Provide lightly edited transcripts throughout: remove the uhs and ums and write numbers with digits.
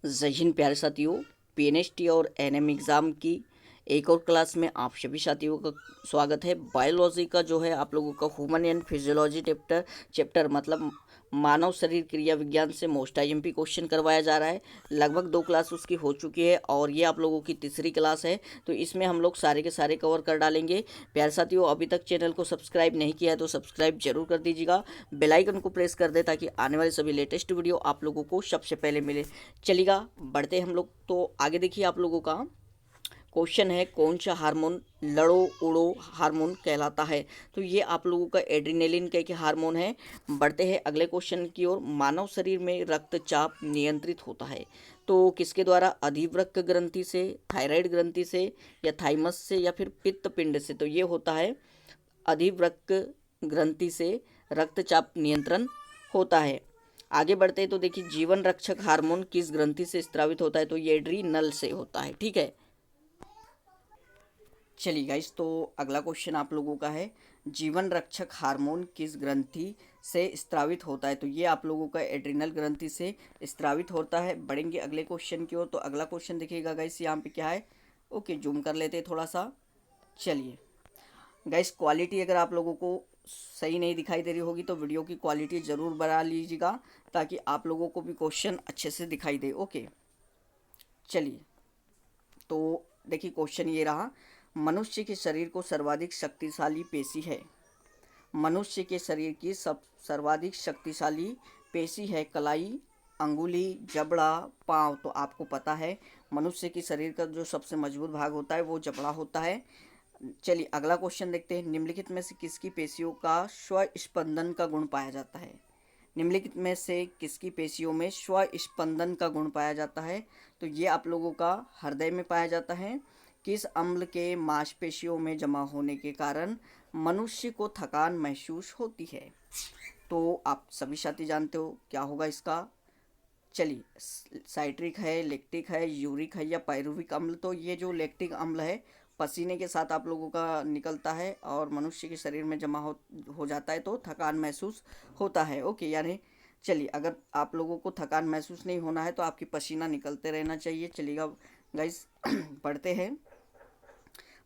जय हिंद प्यारे साथियों। पीएनएसटी और एनएम एग्ज़ाम की एक और क्लास में आप सभी साथियों का स्वागत है। बायोलॉजी का जो है आप लोगों का ह्यूमन एंड फिजियोलॉजी चैप्टर मतलब मानव शरीर क्रिया विज्ञान से मोस्ट आईएमपी क्वेश्चन करवाया जा रहा है। लगभग 2 क्लास उसकी हो चुकी है और ये आप लोगों की तीसरी क्लास है, तो इसमें हम लोग सारे के सारे कवर कर डालेंगे। प्यारे साथियों, अभी तक चैनल को सब्सक्राइब नहीं किया है तो सब्सक्राइब जरूर कर दीजिएगा, बेल आइकन को प्रेस कर दे ताकि आने वाले सभी लेटेस्ट वीडियो आप लोगों को सबसे पहले मिले। चलिएगा बढ़ते हम लोग, तो आगे देखिए आप लोगों का क्वेश्चन है, कौन सा हार्मोन लड़ो उड़ो हार्मोन कहलाता है। तो ये आप लोगों का एड्रीनलिन के हार्मोन है। बढ़ते हैं अगले क्वेश्चन की ओर। मानव शरीर में रक्तचाप नियंत्रित होता है तो किसके द्वारा? अधिवृक्क ग्रंथि से, थायराइड ग्रंथि से, या थाइमस से, या फिर पित्त पिंड से। तो ये होता है अधिवृक्क ग्रंथि से रक्तचाप नियंत्रण होता है। आगे बढ़ते हैं तो देखिए, जीवन रक्षक हार्मोन किस ग्रंथि से स्रावित होता है? तो ये एड्रीनल से होता है। ठीक है, चलिए गाइस, तो अगला क्वेश्चन आप लोगों का है, जीवन रक्षक हार्मोन किस ग्रंथि से स्रावित होता है? तो ये आप लोगों का एड्रिनल ग्रंथि से स्रावित होता है। बढ़ेंगे अगले क्वेश्चन की ओर। तो अगला क्वेश्चन देखिएगा गाइस, यहाँ पे क्या है। ओके, जूम कर लेते हैं थोड़ा सा। चलिए गाइस, क्वालिटी अगर आप लोगों को सही नहीं दिखाई दे रही होगी तो वीडियो की क्वालिटी ज़रूर बढ़ा लीजिएगा ताकि आप लोगों को भी क्वेश्चन अच्छे से दिखाई दे। ओके, चलिए, तो देखिए क्वेश्चन ये रहा, मनुष्य के शरीर को सर्वाधिक शक्तिशाली पेशी है। मनुष्य के शरीर की सर्वाधिक शक्तिशाली पेशी है कलाई, अंगुली, जबड़ा, पाँव। तो आपको पता है मनुष्य के शरीर का जो सबसे मजबूत भाग होता है वो जबड़ा होता है। चलिए अगला क्वेश्चन देखते हैं, निम्नलिखित में से किसकी पेशियों का स्वस्पंदन का गुण पाया जाता है? निम्नलिखित में से किसकी पेशियों में स्वस्पंदन का गुण पाया जाता है? तो ये आप लोगों का हृदय में पाया जाता है। किस अम्ल के मांसपेशियों में जमा होने के कारण मनुष्य को थकान महसूस होती है? तो आप सभी साथी जानते हो क्या होगा इसका। चलिए, साइट्रिक है, लैक्टिक है, यूरिक है, या पायरुविक अम्ल। तो ये जो लैक्टिक अम्ल है पसीने के साथ आप लोगों का निकलता है और मनुष्य के शरीर में जमा हो जाता है तो थकान महसूस होता है। ओके, यानी चलिए, अगर आप लोगों को थकान महसूस नहीं होना है तो आपकी पसीना निकलते रहना चाहिए। चलिएगा गाइस, पढ़ते हैं,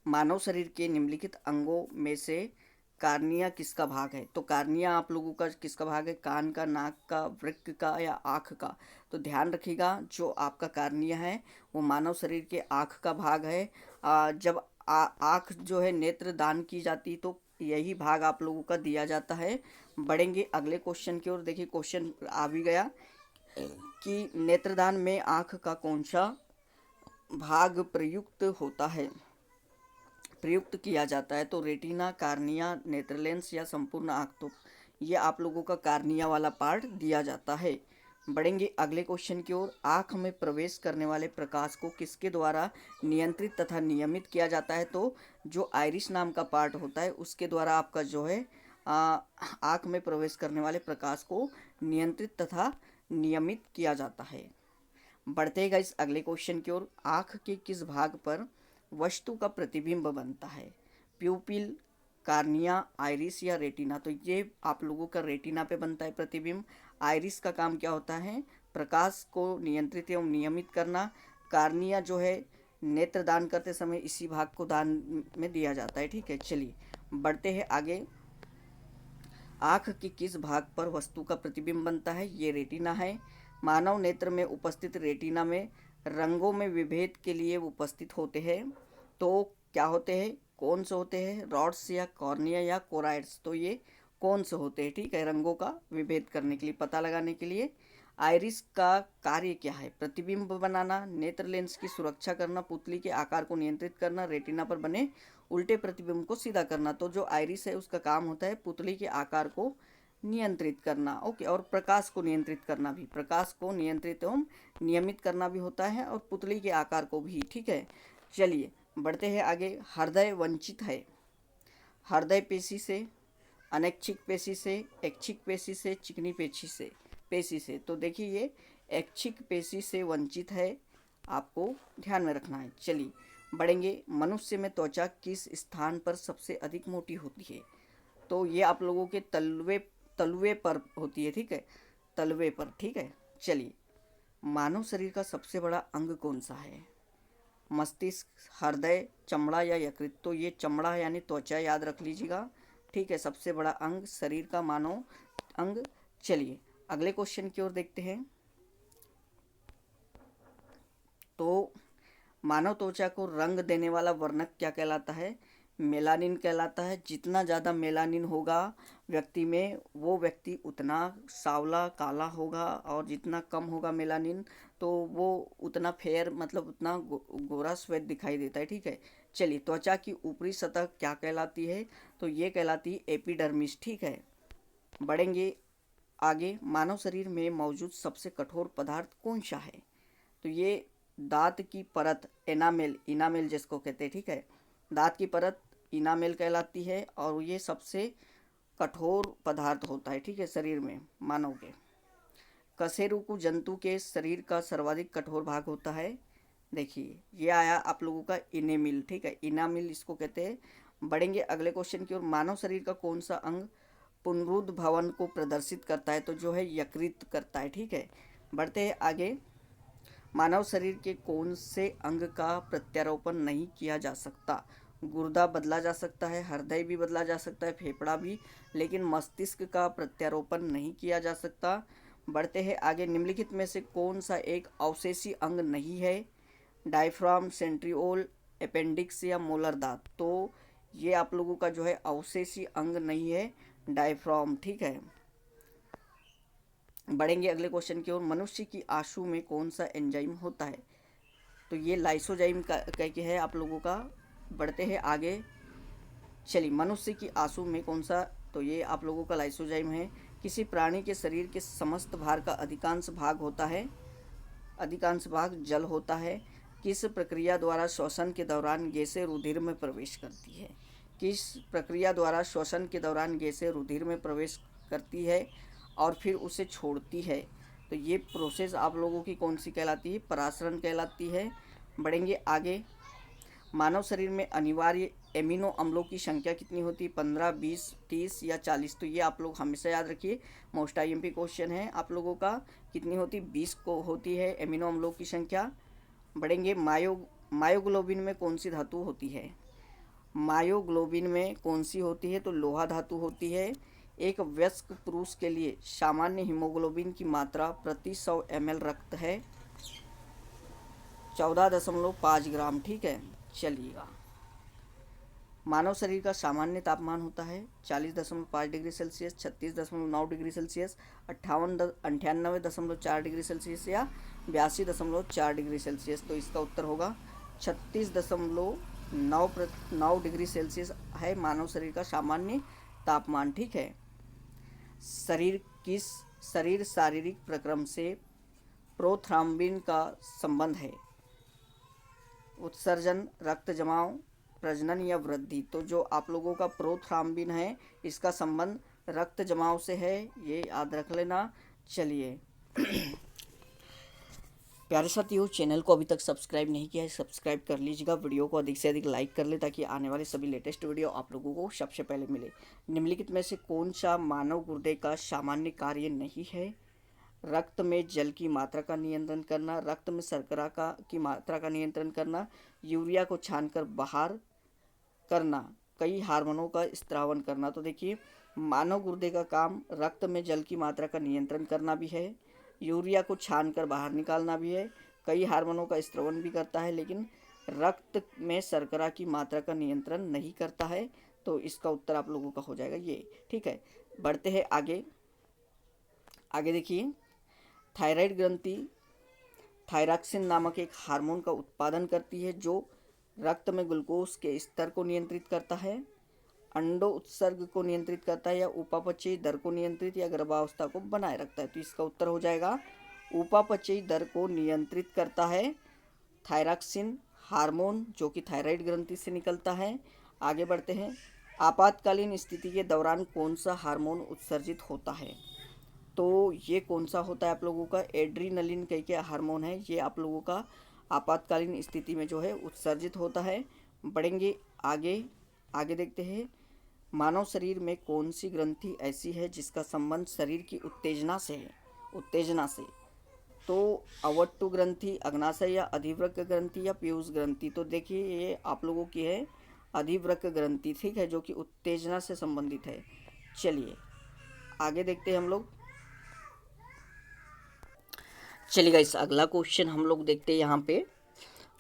मानव शरीर के निम्नलिखित अंगों में से कार्निया किसका भाग है? तो कार्निया आप लोगों का किसका भाग है? कान का, नाक का, वृक्क का, या आँख का? तो ध्यान रखिएगा, जो आपका कार्निया है वो मानव शरीर के आँख का भाग है। जब आँख जो है नेत्र दान की जाती तो यही भाग आप लोगों का दिया जाता है। बढ़ेंगे अगले क्वेश्चन की ओर। देखिए क्वेश्चन आ भी गया कि नेत्रदान में आँख का कौन सा भाग प्रयुक्त किया जाता है? तो रेटिना, कार्निया, नेत्रलेंस, या संपूर्ण आँख? तो ये आप लोगों का कार्निया वाला पार्ट दिया जाता है। बढ़ेंगे अगले क्वेश्चन की ओर, आँख में प्रवेश करने वाले प्रकाश को किसके द्वारा नियंत्रित तथा नियमित किया जाता है? तो जो आइरिस नाम का पार्ट होता है उसके द्वारा आपका जो है आँख में प्रवेश करने वाले प्रकाश को नियंत्रित तथा नियमित किया जाता है। बढ़ते गए इस अगले क्वेश्चन की ओर, आँख के किस भाग पर वस्तु का प्रतिबिंब बनता है? प्यूपिल, कार्निया, आइरिस, या रेटिना? तो ये आप लोगों का रेटिना पे बनता है प्रतिबिंब। आइरिस का काम क्या होता है? प्रकाश को नियंत्रित एवं नियमित करना। कार्निया जो है नेत्र दान करते समय इसी भाग को दान में दिया जाता है। ठीक है, चलिए बढ़ते हैं आगे। आँख के किस भाग पर वस्तु का प्रतिबिंब बनता है? ये रेटिना है। मानव नेत्र में उपस्थित रेटिना में रंगों में विभेद के लिए उपस्थित होते हैं। तो क्या होते हैं, कौन से होते हैं? रॉड्स, या कॉर्निया, या कोराइड्स? तो ये कौन से होते हैं? ठीक है, रंगों का विभेद करने के लिए, पता लगाने के लिए। आइरिस का कार्य क्या है? प्रतिबिंब बनाना, नेत्र लेंस की सुरक्षा करना, पुतली के आकार को नियंत्रित करना, रेटिना पर बने उल्टे प्रतिबिंब को सीधा करना। तो जो आइरिस है उसका काम होता है पुतली के आकार को नियंत्रित करना। ओके, और प्रकाश को नियंत्रित करना भी, प्रकाश को नियंत्रित एवं नियमित करना भी होता है, और पुतली के आकार को भी। ठीक है, चलिए बढ़ते हैं आगे। हृदय वंचित है हृदय पेशी से, अनैच्छिक पेशी से, ऐच्छिक पेशी से, चिकनी पेशी से। तो देखिए ये ऐच्छिक पेशी से वंचित है, आपको ध्यान में रखना है। चलिए बढ़ेंगे, मनुष्य में त्वचा किस स्थान पर सबसे अधिक मोटी होती है? तो ये आप लोगों के तलवे पर होती है। ठीक है, तलवे पर। ठीक है, चलिए मानव शरीर का सबसे बड़ा अंग कौन सा है? मस्तिष्क, हृदय, चमड़ा या यकृत? तो ये चमड़ा है यानी त्वचा, याद रख लीजिएगा। ठीक है, सबसे बड़ा अंग शरीर का मानव अंग। चलिए अगले क्वेश्चन की ओर देखते हैं। तो मानव त्वचा को रंग देने वाला वर्णक क्या कहलाता है? मेलानिन कहलाता है। जितना ज़्यादा मेलानिन होगा व्यक्ति में, वो व्यक्ति उतना सांवला काला होगा, और जितना कम होगा मेलानिन तो वो उतना फेयर, मतलब उतना गोरा श्वेत दिखाई देता है। ठीक है, चलिए त्वचा की ऊपरी सतह क्या कहलाती है? तो ये कहलाती है एपिडर्मिस। ठीक है, बढ़ेंगे आगे। मानव शरीर में मौजूद सबसे कठोर पदार्थ कौन सा है? तो ये दांत की परत, एनामेल, इनामेल जिसको कहते हैं। ठीक है, दांत की परत इनामेल कहलाती है, और ये सबसे कठोर पदार्थ होता है। ठीक है, शरीर में मानव के। कशेरुकी जंतु के शरीर का सर्वाधिक कठोर भाग होता है। देखिए ये आया आप लोगों का इनेमिल। ठीक है, इनामिल इसको कहते हैं। बढ़ेंगे अगले क्वेश्चन की ओर। मानव शरीर का कौन सा अंग पुनरुद्भवन को प्रदर्शित करता है? तो जो है यकृत करता है। ठीक है, बढ़ते हैं आगे। मानव शरीर के कौन से अंग का प्रत्यारोपण नहीं किया जा सकता? गुर्दा बदला जा सकता है, हृदय भी बदला जा सकता है, फेफड़ा भी, लेकिन मस्तिष्क का प्रत्यारोपण नहीं किया जा सकता। बढ़ते हैं आगे। निम्नलिखित में से कौन सा एक अवशेषी अंग नहीं है? डायफ्राम, सेंट्रियोल, अपेंडिक्स या मोलर दांत? तो ये आप लोगों का जो है अवशेषी अंग नहीं है, डायफ्राम। ठीक है, बढ़ेंगे अगले क्वेश्चन की ओर। मनुष्य की आंसू में कौन सा एंजाइम होता है? तो ये लाइसोजाइम का कह के है आप लोगों का। बढ़ते हैं आगे। चलिए मनुष्य की आंसू में कौन सा? तो ये आप लोगों का लाइसोजाइम है। किसी प्राणी के शरीर के समस्त भार का अधिकांश भाग होता है, अधिकांश भाग जल होता है। किस प्रक्रिया द्वारा श्वसन के दौरान गैसें रुधिर में प्रवेश करती है? किस प्रक्रिया द्वारा श्वसन के दौरान गैसें रुधिर में प्रवेश करती है और फिर उसे छोड़ती है? तो ये प्रोसेस आप लोगों की कौन सी कहलाती है? परासरण कहलाती है। बढ़ेंगे आगे। मानव शरीर में अनिवार्य एमिनो अम्लों की संख्या कितनी होती है? 15, 20, 30 या 40? तो ये आप लोग हमेशा याद रखिए, मोस्ट आईएमपी क्वेश्चन है आप लोगों का। कितनी होती? 20 को होती है एमिनो अम्लों की संख्या। बढ़ेंगे। मायोग्लोबिन में कौन सी धातु होती है? मायोग्लोबिन में कौन सी होती है? तो लोहा धातु होती है। एक वयस्क पुरुष के लिए सामान्य हीमोग्लोबिन की मात्रा प्रति 100 ml रक्त है 14.5 ग्राम। ठीक है, चलिएगा। मानव शरीर का सामान्य तापमान होता है 40.5 degree Celsius, 36.9 degree Celsius, 98.4 degree Celsius या 82.4 डिग्री सेल्सियस। तो इसका उत्तर होगा 36.9 डिग्री सेल्सियस है मानव शरीर का सामान्य तापमान। ठीक है, शरीर शारीरिक प्रक्रम से प्रोथ्राम्बिन का संबंध है? उत्सर्जन, रक्त जमाव, प्रजनन या वृद्धि? तो जो आप लोगों का प्रोथ्राम्बिन है इसका संबंध रक्त जमाव से है, ये याद रख लेना। चलिए प्यारे साथियों, चैनल को अभी तक सब्सक्राइब नहीं किया है, सब्सक्राइब कर लीजिएगा। वीडियो को अधिक से अधिक लाइक कर ले ताकि आने वाले सभी लेटेस्ट वीडियो आप लोगों को सबसे पहले मिले। निम्नलिखित में से कौन सा मानव गुर्दे का सामान्य कार्य नहीं है? रक्त में जल की मात्रा का नियंत्रण करना, रक्त में शर्करा की मात्रा का नियंत्रण करना, यूरिया को छानकर बाहर करना, कई हार्मोनों का स्त्रावन करना। तो देखिए मानव गुर्दे का काम रक्त में जल की मात्रा का नियंत्रण करना भी है, यूरिया को छानकर बाहर निकालना भी है, कई हार्मोनों का स्त्रवन भी करता है, लेकिन रक्त में शर्करा की मात्रा का नियंत्रण नहीं करता है। तो इसका उत्तर आप लोगों का हो जाएगा ये। ठीक है, बढ़ते हैं आगे। आगे देखिए, थायराइड ग्रंथि थायरॉक्सिन नामक एक हार्मोन का उत्पादन करती है जो रक्त में ग्लूकोज के स्तर को नियंत्रित करता है, अंडो उत्सर्ग को नियंत्रित करता है, या उपापचयी दर को नियंत्रित या गर्भावस्था को बनाए रखता है। तो इसका उत्तर हो जाएगा उपापचयी दर को नियंत्रित करता है थायरॉक्सिन हार्मोन, जो कि थायराइड ग्रंथि से निकलता है। आगे बढ़ते हैं। आपातकालीन स्थिति के दौरान कौन सा हार्मोन उत्सर्जित होता है? तो ये कौन सा होता है आप लोगों का? एड्रीनलिन कह के हार्मोन है, ये आप लोगों का आपातकालीन स्थिति में जो है उत्सर्जित होता है। बढ़ेंगे आगे। आगे देखते हैं। मानव शरीर में कौन सी ग्रंथि ऐसी है जिसका संबंध शरीर की उत्तेजना से है? उत्तेजना से। तो अवट्टु ग्रंथि, अग्नाशय या अधिवृक्क ग्रंथि या पीयूष ग्रंथि। तो देखिए ये आप लोगों की है अधिवृक्क ग्रंथि, ठीक है, जो कि उत्तेजना से संबंधित है। चलिए आगे देखते हैं हम लोग। चलिएगा इस अगला क्वेश्चन हम लोग देखते हैं यहाँ पे।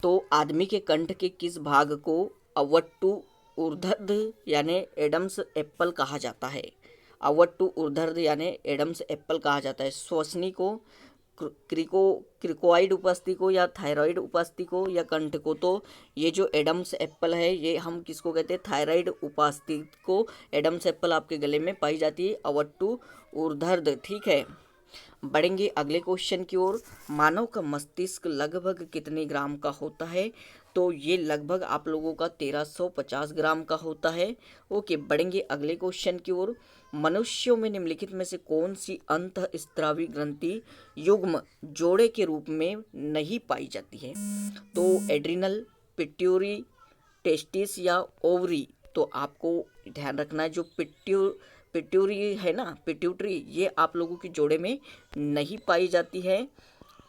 तो आदमी के कंठ के किस भाग को अवट्टु ऊर्ध्व यानी एडम्स एप्पल कहा जाता है? अवट्टु ऊर्ध्व यानी एडम्स एप्पल कहा जाता है। श्वसनी को, क्रिकोइड उपस्थिति को, या थायराइड उपस्थिति को, या कंठ को? तो ये जो एडम्स एप्पल है ये हम किसको कहते हैं? थायराइड उपस्थिति को एडम्स एप्पल आपके गले में पाई जाती है, अवट्टु ऊर्ध्व, ठीक है। बढ़ेंगे अगले क्वेश्चन की ओर। मानव का मस्तिष्क लगभग कितने ग्राम का होता है? तो ये लगभग आप लोगों का 1350 ग्राम का होता है। ओके, बढ़ेंगे अगले क्वेश्चन की ओर। मनुष्यों में निम्नलिखित में से कौन सी अंतःस्रावी ग्रंथि युग्म जोड़े के रूप में नहीं पाई जाती है? तो एड्रिनल, पिट्यूरी, टेस्टिस या ओवरी? तो आपको ध्यान रखना है जो पिट्यूरी है ना, पिट्यूटरी, ये आप लोगों की जोड़े में नहीं पाई जाती है।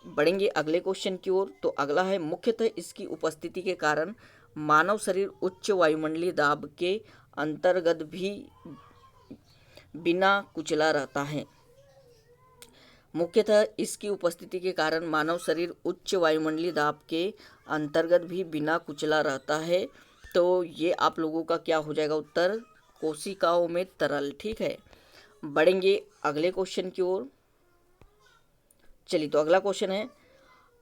बढ़ेंगे अगले क्वेश्चन की ओर। तो अगला है मुख्यतः इसकी उपस्थिति के कारण मानव शरीर उच्च वायुमंडलीय दाब के अंतर्गत भी बिना कुचला रहता है। मुख्यतः इसकी उपस्थिति के कारण मानव शरीर उच्च वायुमंडलीय दाब के अंतर्गत भी बिना कुचला रहता है। तो ये आप लोगों का क्या हो जाएगा उत्तर? कोशिकाओं में तरल, ठीक है। बढ़ेंगे अगले क्वेश्चन की ओर। चलिए तो अगला क्वेश्चन है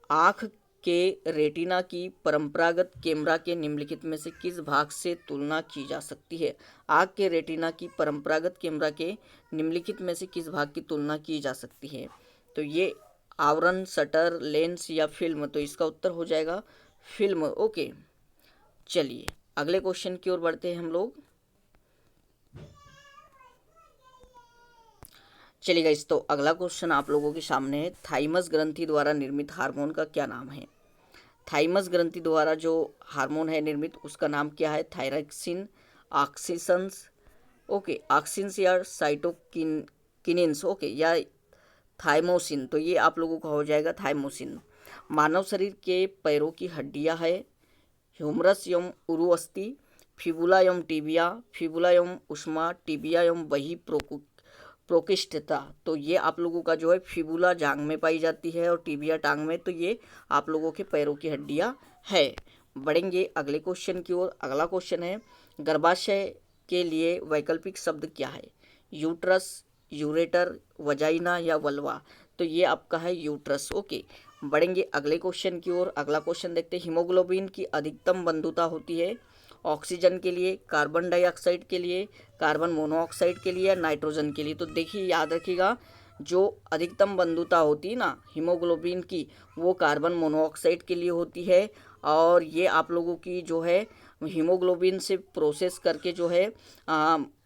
आँख के रेटिना की परंपरागत कैमरा के निम्नलिखित में से किस भाग से तुलना की जा सकती है? आँख के रेटिना की परंपरागत कैमरा के निम्नलिखित में से किस भाग की तुलना की जा सकती है? तो ये आवरण, शटर, लेंस या फिल्म? तो इसका उत्तर हो जाएगा फिल्म। ओके, चलिए अगले क्वेश्चन की ओर बढ़ते हैं हम लोग। चलिए गाइस, तो अगला क्वेश्चन आप लोगों के सामने है। थाइमस ग्रंथि द्वारा निर्मित हार्मोन का क्या नाम है? थाइमस ग्रंथि द्वारा जो हार्मोन है निर्मित उसका नाम क्या है? थायरॉक्सिन, ऑक्सीसंस, ओके, ऑक्सिन्स या साइटोकिनिन्स, ओके, या थाइमोसिन? तो ये आप लोगों का हो जाएगा थाइमोसिन। मानव शरीर के पैरों की हड्डियां है ह्यूमरस एवं उरुअस्थि, फिबुला एवं टिबिया, फिबुला एवं उष्मा, टिबिया एवं वही प्रोकिष्ठता। तो ये आप लोगों का जो है फिबुला जांग में पाई जाती है और टिबिया टांग में। तो ये आप लोगों के पैरों की हड्डियां है। बढ़ेंगे अगले क्वेश्चन की ओर। अगला क्वेश्चन है गर्भाशय के लिए वैकल्पिक शब्द क्या है? यूट्रस, यूरेटर, वजाइना या वल्वा? तो ये आपका है यूट्रस। ओके, बढ़ेंगे अगले क्वेश्चन की ओर। अगला क्वेश्चन देखते हैं हीमोग्लोबिन की अधिकतम बंधुता होती है ऑक्सीजन के लिए, कार्बन डाइऑक्साइड के लिए, कार्बन मोनोऑक्साइड के लिए या नाइट्रोजन के लिए? तो देखिए याद रखिएगा जो अधिकतम बंधुता होती है ना हीमोग्लोबिन की वो कार्बन मोनोऑक्साइड के लिए होती है। और ये आप लोगों की जो है हीमोग्लोबिन से प्रोसेस करके जो है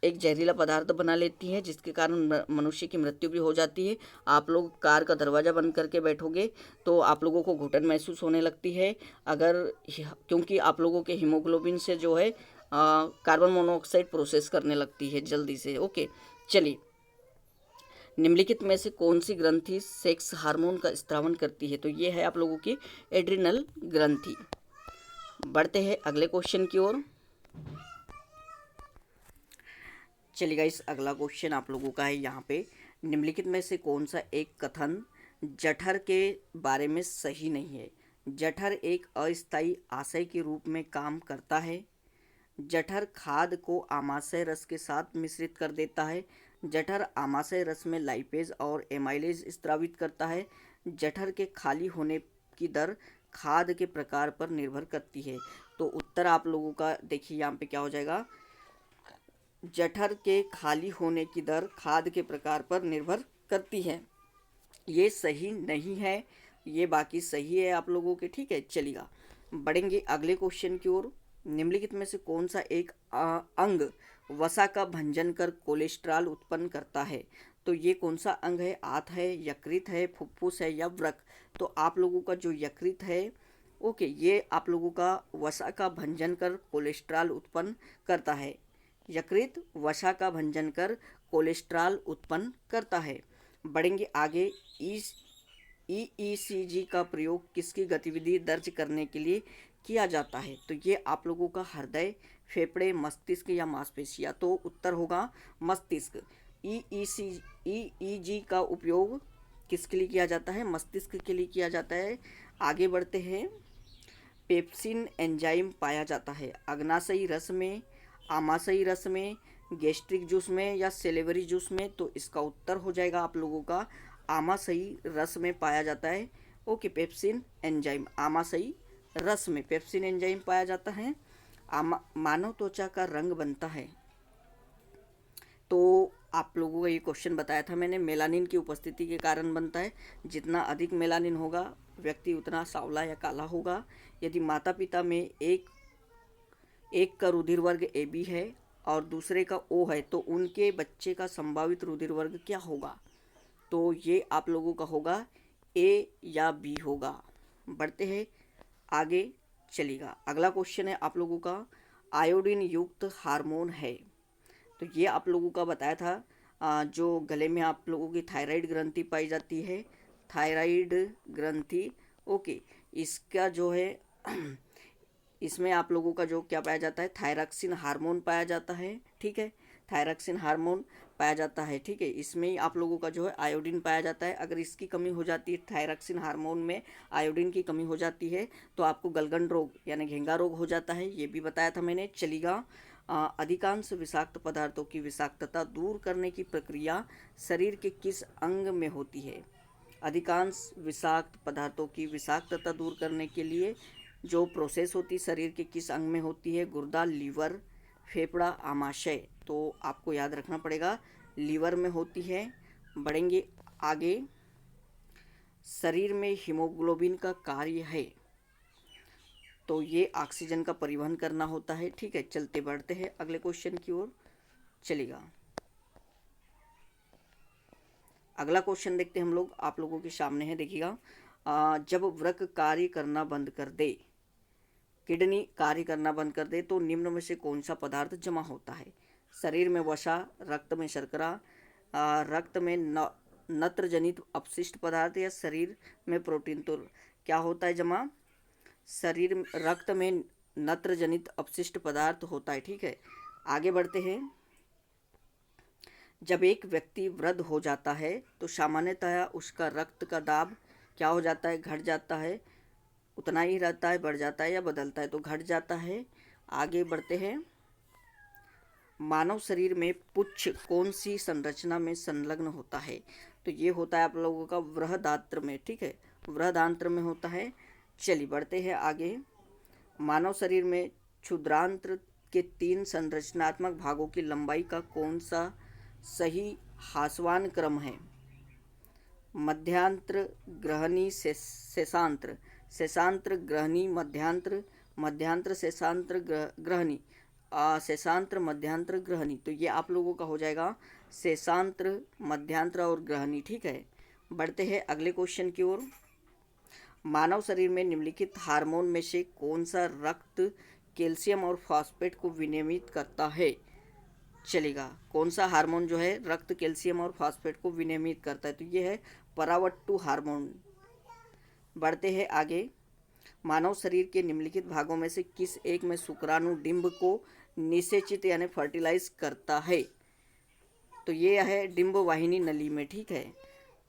एक जहरीला पदार्थ बना लेती है जिसके कारण मनुष्य की मृत्यु भी हो जाती है। आप लोग कार का दरवाज़ा बंद करके बैठोगे तो आप लोगों को घुटन महसूस होने लगती है अगर क्योंकि आप लोगों के हीमोग्लोबिन से जो है कार्बन मोनोऑक्साइड प्रोसेस करने लगती है जल्दी से। ओके, चलिए निम्नलिखित में से कौन सी ग्रंथि सेक्स हार्मोन का स्त्रावन करती है? तो ये है आप लोगों की एड्रिनल ग्रंथि। बढ़ते हैं अगले क्वेश्चन की ओर। चलिए गाइस, अगला क्वेश्चन आप लोगों का है यहाँ पे निम्नलिखित में से कौन सा एक कथन जठर के बारे में सही नहीं है? जठर एक अस्थायी आशय के रूप में काम करता है। जठर खाद को आमाशय रस के साथ मिश्रित कर देता है। जठर आमाशय रस में लाइपेज और एमाइलेज स्रावित करता है। जठर के खाली होने की दर खाद के प्रकार पर निर्भर करती है। तो उत्तर आप लोगों का देखिए यहाँ पे क्या हो जाएगा? जठर के खाली होने की दर खाद के प्रकार पर निर्भर करती है। ये सही नहीं है, ये बाकी सही है आप लोगों के, ठीक है। चलिएगा बढ़ेंगे अगले क्वेश्चन की ओर। निम्नलिखित में से कौन सा एक अंग वसा का भंजन कर कोलेस्ट्रॉल उत्पन्न करता है? तो ये कौन सा अंग है? आंत है, यकृत है, फुफ्फुस है या वृक्क? तो आप लोगों का जो यकृत है, ओके, ये आप लोगों का वसा का भंजन कर कोलेस्ट्रॉल उत्पन्न करता है। यकृत वसा का भंजन कर कोलेस्ट्रॉल उत्पन्न करता है। बढ़ेंगे आगे। ईईसीजी का प्रयोग किसकी गतिविधि दर्ज करने के लिए किया जाता है? तो ये आप लोगों का हृदय, फेफड़े, मस्तिष्क या मांसपेशियाँ। तो उत्तर होगा मस्तिष्क। ईईजी का उपयोग किसके लिए किया जाता है? मस्तिष्क के लिए किया जाता है। आगे बढ़ते हैं। पेप्सिन एंजाइम पाया जाता है अग्नाशयी रस में, आमाशयी रस में, गैस्ट्रिक जूस में या सेलेवरी जूस में? तो इसका उत्तर हो जाएगा आप लोगों का आमाशयी रस में पाया जाता है। ओके, पेप्सिन एंजाइम आमाशयी रस में पेप्सिन एंजाइम पाया जाता है। मानव त्वचा का रंग बनता है, तो आप लोगों को ये क्वेश्चन बताया था मैंने, मेलानिन की उपस्थिति के कारण बनता है। जितना अधिक मेलानिन होगा व्यक्ति उतना सांवला या काला होगा। यदि माता पिता में एक का रुधिर वर्ग ए बी है और दूसरे का ओ है तो उनके बच्चे का संभावित रुधिर वर्ग क्या होगा? तो ये आप लोगों का होगा ए या बी होगा। बढ़ते हैं आगे, चलेगा। अगला क्वेश्चन है आप लोगों का, आयोडीन युक्त हार्मोन है। तो ये आप लोगों का बताया था जो गले में आप लोगों की थायराइड ग्रंथि पाई जाती है, थायराइड ग्रंथि। ओके, इसका जो है इसमें आप लोगों का जो क्या पाया जाता है? थायरॉक्सिन हार्मोन पाया जाता है। ठीक है, थायरॉक्सिन हार्मोन पाया जाता है। ठीक है, इसमें ही आप लोगों का जो है आयोडीन पाया जाता है। अगर इसकी कमी हो जाती है, थायरॉक्सिन हार्मोन में आयोडीन की कमी हो जाती है, तो आपको गलगंड रोग यानी घेंगा रोग हो जाता है। ये भी बताया था मैंने। चलेगा। अधिकांश विषाक्त पदार्थों की विषाक्तता दूर करने की प्रक्रिया शरीर के किस अंग में होती है? अधिकांश विषाक्त पदार्थों की विषाक्तता दूर करने के लिए जो प्रोसेस होती शरीर के किस अंग में होती है? गुर्दा, लीवर, फेफड़ा, आमाशय। तो आपको याद रखना पड़ेगा लीवर में होती है। बढ़ेंगे आगे। शरीर में हीमोग्लोबिन का कार्य है, तो ये ऑक्सीजन का परिवहन करना होता है। ठीक है, चलते बढ़ते हैं अगले क्वेश्चन की ओर। चलेगा। अगला क्वेश्चन देखते हैं हम लोग, आप लोगों के सामने है, देखिएगा। जब वृक्क कार्य करना बंद कर दे, किडनी कार्य करना बंद कर दे, तो निम्न में से कौन सा पदार्थ जमा होता है? शरीर में वसा, रक्त में शर्करा, रक्त में नत्रजनित अपशिष्ट पदार्थ या शरीर में प्रोटीन? तो क्या होता है जमा? रक्त में नत्रजनित अपशिष्ट पदार्थ होता है। ठीक है, आगे बढ़ते हैं। जब एक व्यक्ति वृद्ध हो जाता है तो सामान्यतः उसका रक्त का दाब क्या हो जाता है? घट जाता है। उतना ही रहता है, बढ़ जाता है या बदलता है? तो घट जाता है। आगे बढ़ते हैं। मानव शरीर में पुच्छ कौन सी संरचना में संलग्न होता है? तो ये होता है आप लोगों का बृहदांत्र में। ठीक है, बृहदांत्र में होता है। चलिए बढ़ते हैं आगे। मानव शरीर में क्षुद्रांत्र के 3 संरचनात्मक भागों की लंबाई का कौन सा सही हासवान क्रम है? मध्यांत्र, ग्रहणी, शेषांत्र, शेषांत्र, ग्रहणी, मध्यांत्र, मध्यांत्र, शेषांत्र, ग्रहणी, शेषांत्र, मध्यांत्र, ग्रहणी। तो ये आप लोगों का हो जाएगा शेषांत्र, मध्यांत्र और ग्रहणी। ठीक है, बढ़ते हैं अगले क्वेश्चन की ओर। मानव शरीर में निम्नलिखित हार्मोन में से कौन सा रक्त कैल्शियम और फॉस्फेट को विनियमित करता है? चलेगा, कौन सा हार्मोन जो है रक्त, कैल्शियम और फॉस्फेट को विनियमित करता है? तो ये है परावट्टू हार्मोन। बढ़ते हैं आगे। मानव शरीर के निम्नलिखित भागों में से किस एक में शुक्राणु डिंब को निषेचित यानी फर्टिलाइज करता है? तो ये है डिंब वाहिनी नली में। ठीक है,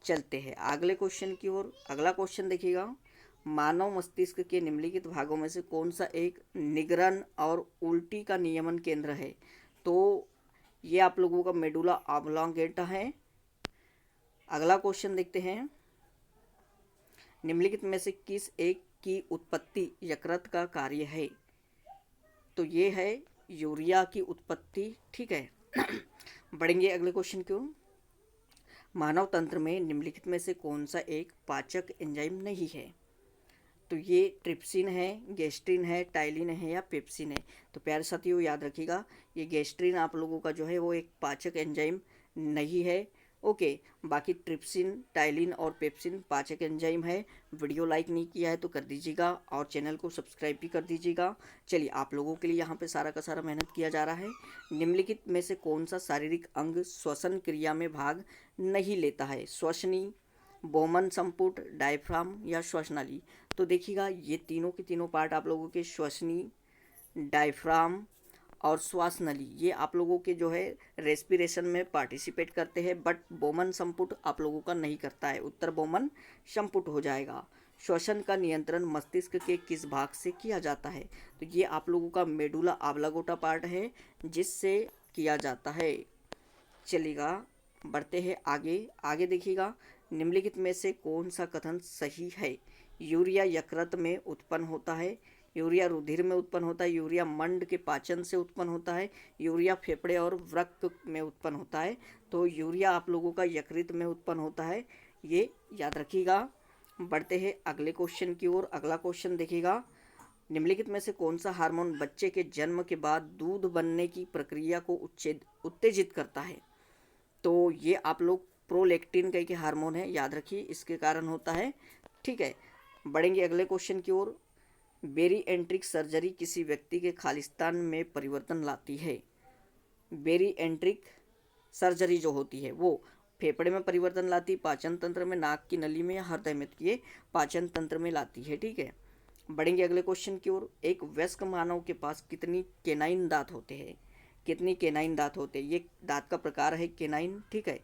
चलते हैं अगले क्वेश्चन की ओर। अगला क्वेश्चन देखिएगा। मानव मस्तिष्क के निम्नलिखित भागों में से कौन सा एक निगरन और उल्टी का नियमन केंद्र है? तो ये आप लोगों का मेडुला ऑब्लोंगेटा है। अगला क्वेश्चन देखते हैं। निम्नलिखित में से किस एक की उत्पत्ति यकृत का कार्य है? तो ये है यूरिया की उत्पत्ति। ठीक है, बढ़ेंगे अगले क्वेश्चन की ओर। मानव तंत्र में निम्नलिखित में से कौन सा एक पाचक एंजाइम नहीं है? तो ये ट्रिप्सिन है, गैस्ट्रिन है, टाइलिन है या पेप्सिन है? तो प्यारे साथियों याद रखिएगा, ये गैस्ट्रिन आप लोगों का जो है वो एक पाचक एंजाइम नहीं है। ओके, बाकी ट्रिप्सिन, टाइलिन और पेप्सिन पाचक एंजाइम है। वीडियो लाइक नहीं किया है तो कर दीजिएगा और चैनल को सब्सक्राइब भी कर दीजिएगा। चलिए, आप लोगों के लिए यहाँ पे सारा का सारा मेहनत किया जा रहा है। निम्नलिखित में से कौन सा शारीरिक अंग श्वसन क्रिया में भाग नहीं लेता है? श्वसनी, बोमन संपुट, डायफ्राम या श्वसनली। तो देखिएगा ये तीनों के तीनों पार्ट आप लोगों के श्वसनी, डायफ्राम और श्वास नली ये आप लोगों के जो है रेस्पिरेशन में पार्टिसिपेट करते हैं, बट बोमन संपुट आप लोगों का नहीं करता है, उत्तर बोमन संपुट हो जाएगा। श्वसन का नियंत्रण मस्तिष्क के किस भाग से किया जाता है? तो ये आप लोगों का मेडुला ऑब्लांगेटा पार्ट है जिससे किया जाता है। चलिएगा बढ़ते हैं आगे। आगे देखिएगा, निम्नलिखित में से कौन सा कथन सही है? यूरिया यकृत में उत्पन्न होता है, यूरिया रुधिर में उत्पन्न होता है, यूरिया मंड के पाचन से उत्पन्न होता है, यूरिया फेफड़े और वृक्क में उत्पन्न होता है। तो यूरिया आप लोगों का यकृत में उत्पन्न होता है, ये याद रखिएगा। बढ़ते हैं अगले क्वेश्चन की ओर। अगला क्वेश्चन देखिएगा, निम्नलिखित में से कौन सा हार्मोन बच्चे के जन्म के बाद दूध बनने की प्रक्रिया को उत्तेजित करता है? तो ये आप लोग प्रोलैक्टिन कह के हार्मोन है, याद रखिए, इसके कारण होता है। ठीक है, बढ़ेंगे अगले क्वेश्चन की ओर। बेरीएंट्रिक सर्जरी किसी व्यक्ति के खालिस्तान में परिवर्तन लाती है? बेरीएंट्रिक सर्जरी जो होती है वो फेफड़े में परिवर्तन लाती है, पाचन तंत्र में, नाक की नली में या हृदय में, ये पाचन तंत्र में लाती है। ठीक है, बढ़ेंगे अगले क्वेश्चन की ओर। एक वयस्क मानव के पास कितनी केनाइन दांत होते हैं? कितनी केनाइन दांत होते हैं? ये दांत का प्रकार है केनाइन। ठीक है,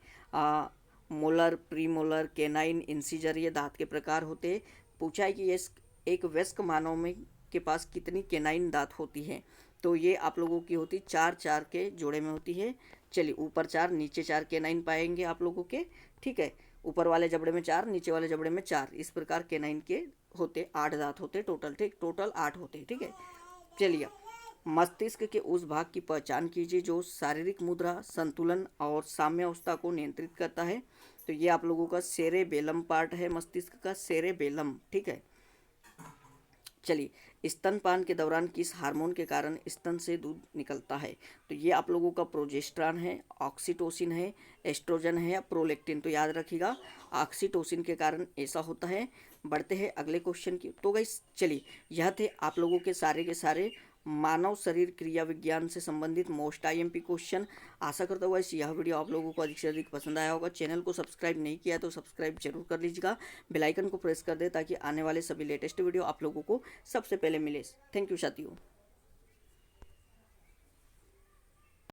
मोलर, प्रीमोलर, केनाइन, इंसिजर, ये दांत के प्रकार होते हैं। पूछा है कि ये एक वयस्क मानव में के पास कितनी केनाइन दांत होती हैं? तो ये आप लोगों की होती 4-4 के जोड़े में होती है। चलिए, ऊपर 4 नीचे 4 केनाइन पाएंगे आप लोगों के। ठीक है, ऊपर वाले जबड़े में 4, नीचे वाले जबड़े में 4, इस प्रकार केनाइन के होते 8 दांत होते टोटल। ठीक, टोटल 8 होते। ठीक है, चलिए, मस्तिष्क के उस भाग की पहचान कीजिए जो शारीरिक मुद्रा, संतुलन और साम्यावस्था को नियंत्रित करता है। तो ये आप लोगों का सेरेबेलम पार्ट है, मस्तिष्क का सेरेबेलम। ठीक है, चलिए, स्तनपान के दौरान किस हार्मोन के कारण स्तन से दूध निकलता है? तो ये आप लोगों का प्रोजेस्टेरॉन है, ऑक्सीटोसिन है, एस्ट्रोजन है या प्रोलैक्टिन। तो याद रखिएगा ऑक्सीटोसिन के कारण ऐसा होता है। बढ़ते हैं अगले क्वेश्चन की। तो गाइस चलिए, यह थे आप लोगों के सारे मानव शरीर क्रिया विज्ञान से संबंधित मोस्ट आईएमपी क्वेश्चन। आशा करता हूँ यह वीडियो आप लोगों को अधिक से अधिक पसंद आया होगा। चैनल को सब्सक्राइब नहीं किया तो सब्सक्राइब जरूर कर लीजिएगा, बेल आइकन को प्रेस कर दे ताकि आने वाले सभी लेटेस्ट वीडियो आप लोगों को सबसे पहले मिले। थैंक यू साथियों।